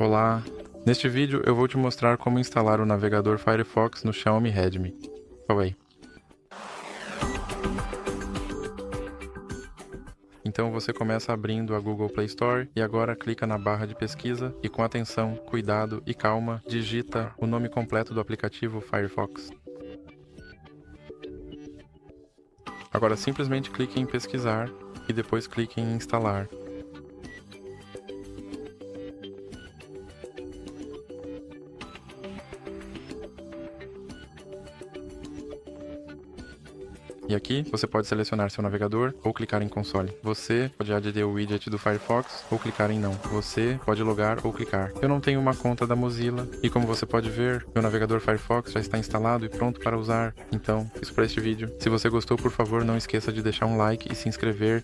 Olá! Neste vídeo eu vou te mostrar como instalar o navegador Firefox no XIAOMI REDMI. Huawei. Então você começa abrindo a Google Play Store e agora clica na barra de pesquisa e com atenção, cuidado e calma, digita o nome completo do aplicativo Firefox. Agora simplesmente clique em pesquisar e depois clique em instalar. E aqui você pode selecionar seu navegador ou clicar em console. Você pode adicionar o widget do Firefox ou clicar em não. Você pode logar ou clicar. Eu não tenho uma conta da Mozilla e como você pode ver, meu navegador Firefox já está instalado e pronto para usar. Então, isso para este vídeo. Se você gostou, por favor, não esqueça de deixar um like e se inscrever